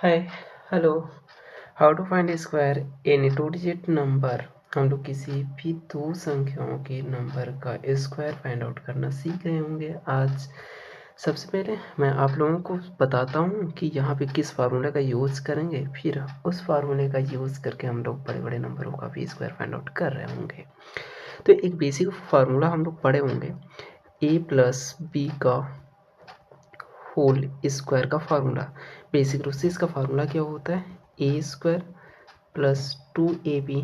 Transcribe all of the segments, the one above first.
Hi hello. How to find square any two digit number. हम लोग किसी भी दो संख्याओं के नंबर का स्क्वायर फाइंड आउट करना सीख रहे होंगे आज। सबसे पहले मैं आप लोगों को बताता हूँ कि यहाँ पे किस फार्मूले का यूज़ करेंगे, फिर उस फार्मूले का यूज़ करके हम लोग बड़े बड़े नंबरों का भी स्क्वायर फाइंड आउट कर रहे होंगे। तो एक बेसिक फार्मूला हम लोग पढ़े होंगे, ए प्लस बी का होल स्क्वायर का फार्मूला। बेसिक रूप से इसका फार्मूला क्या होता है, A square plus 2ab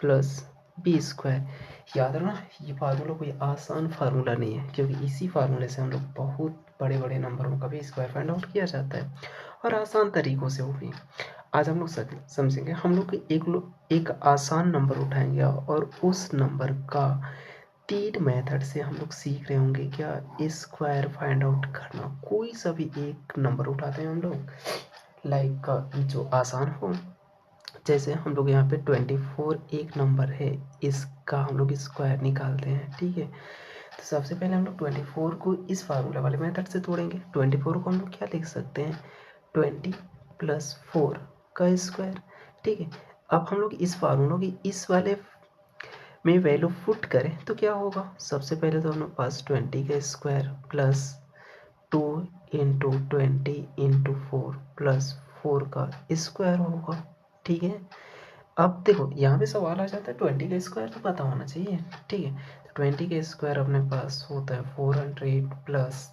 plus B square. याद रखना, ये फार्मूला कोई आसान फार्मूला नहीं है, क्योंकि इसी फार्मूले से हम लोग बहुत बड़े बड़े नंबरों का भी स्क्वायर फाइंड आउट किया जाता है और आसान तरीक़ों से वो भी। आज हम लोग समझेंगे। हम लोग एक आसान नंबर उठाएंगे और उस नंबर का 3 मेथड से हम लोग सीख रहे होंगे क्या, स्क्वायर फाइंड आउट करना। कोई सा भी एक नंबर उठाते हैं हम लोग, लाइक जो आसान हो। जैसे हम लोग यहाँ पे 24 एक नंबर है, इसका हम लोग स्क्वायर निकालते हैं, ठीक है। तो सबसे पहले हम लोग 24 को इस फार्मूला वाले मेथड से तोड़ेंगे। 24 को हम लोग क्या लिख सकते हैं, 20 प्लस 4 का स्क्वायर, ठीक है। अब हम लोग इस फार्मूला की इस वाले में वैल्यू पुट करें तो क्या होगा, सबसे पहले तो हमारे पास 20 का square plus 2 into 20 into 4 plus 4 का स्क्वायर होगा, ठीक है। अब देखो यहाँ पे सवाल आ जाता है, 20 का स्क्वायर तो पता होना चाहिए, ठीक है। तो 20 का स्क्वायर अपने पास होता है 400 प्लस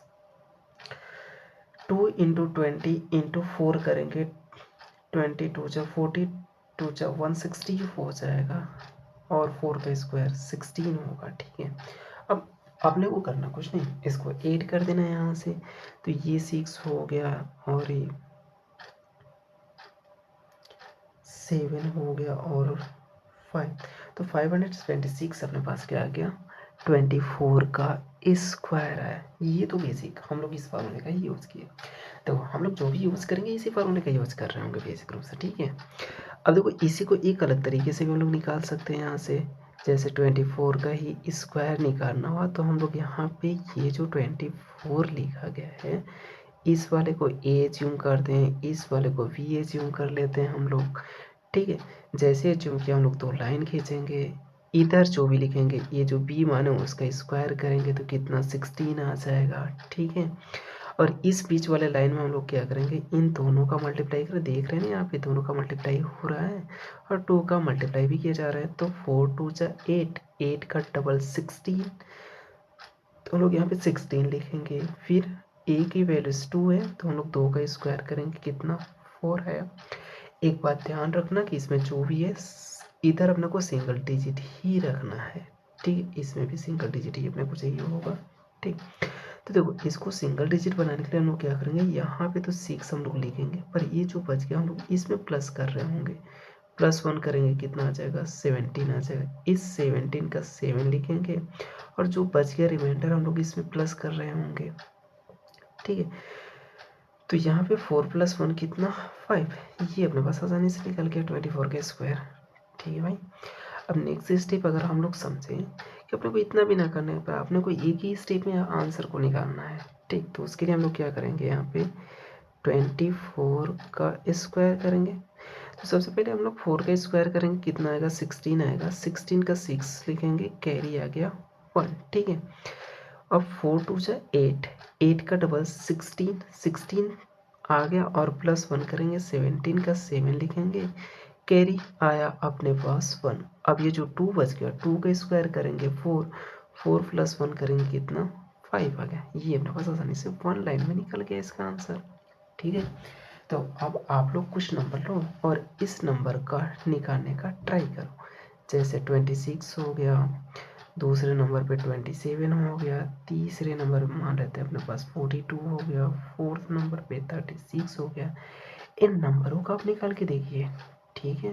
2 इंटू 20 इंटू 4 करेंगे, 22 जा 40, 2 जा 160 हो जाएगा और 4 का स्क्वायर 16 होगा, ठीक है। अब आपने को करना कुछ नहीं, इसको 8 कर देना है यहाँ से, तो ये 6 हो गया और ये 7 हो गया और 5, तो 526 अपने पास क्या आ गया, 24 का स्क्वायर है। ये तो बेसिक हम लोग इस फार्मूले का ही यूज़ किए। तो हम लोग जो भी यूज़ करेंगे इसी फार्मूले का यूज़ कर रहे होंगे बेसिक रूप से, ठीक है। अब देखो इसी को एक अलग तरीके से भी हम लोग निकाल सकते हैं यहाँ से। जैसे 24 का ही स्क्वायर निकालना हुआ तो हम लोग यहाँ पे ये जो 24 लिखा गया है, इस वाले को ए एज्यूम करते हैं, इस वाले को बी एज्यूम कर लेते हैं हम लोग, ठीक है। जैसे एज्यूम किया हम लोग 2 लाइन खींचेंगे, इधर जो भी लिखेंगे ये जो बी माने उसका स्क्वायर करेंगे तो कितना 16 आ जाएगा, ठीक है। और इस बीच वाले लाइन में हम लोग क्या करेंगे, इन दोनों का मल्टीप्लाई करें, देख रहे हैं यहाँ पे दोनों का मल्टीप्लाई हो रहा है और 2 का मल्टीप्लाई भी किया जा रहा है, तो 4 2 जा 8, 8 का डबल 16, तो हम लोग यहाँ पे 16 लिखेंगे। फिर ए की वैल्यूज 2 है तो हम लोग 2 का स्क्वायर करेंगे, कितना 4 है। एक बात ध्यान रखना कि इसमें जो भी है इधर अपने को सिंगल डिजिट ही रखना है, ठीक। इसमें भी सिंगल डिजिट ही अपने को चाहिए होगा, ठीक। तो देखो इसको सिंगल डिजिट बनाने के लिए हम लोग क्या करेंगे, यहाँ पे तो 6 हम लोग लिखेंगे, पर ये जो बच गया हम लोग इसमें प्लस कर रहे होंगे, +1 करेंगे कितना आ जाएगा 17 आ जाएगा। इस 17 का 7 लिखेंगे और जो बच गया रिमाइंडर हम लोग इसमें प्लस कर रहे होंगे, ठीक है। तो यहाँ पे 4 + 1 कितना 5, ये अपने पास आसानी से निकल गया 24 का स्क्वायर, ठीक है भाई। अब नेक्स्ट स्टेप अगर हम लोग समझें कि अपने को इतना भी ना करना है, अपने को एक ही स्टेप में आंसर को निकालना है, ठीक। तो उसके लिए हम लोग क्या करेंगे, यहाँ पे 24 का स्क्वायर करेंगे। तो सबसे पहले हम लोग 4 का स्क्वायर करेंगे, कितना आएगा 16 आएगा, 16 का 6 लिखेंगे, कैरी आ गया 1, ठीक है। अब 4 2 जा 8, 8 का डबल 16, 16 आ गया और +1 करेंगे, 17 का 7 लिखेंगे, कैरी आया अपने पास 1। अब ये जो 2 बच गया, 2 का स्क्वायर करेंगे 4, 4 + 1 करेंगे कितना 5 आ गया। ये अपने पास आसानी से 1 लाइन में निकल गया इसका आंसर, ठीक है। तो अब आप लोग कुछ नंबर लो और इस नंबर का निकालने का ट्राई करो। जैसे 26 हो गया, दूसरे नंबर पे 27 हो गया, तीसरे नंबर में मान लेते हैं अपने पास 42 हो गया, फोर्थ नंबर पे 36 हो गया। इन नंबरों का आप निकाल के देखिए, ठीक है।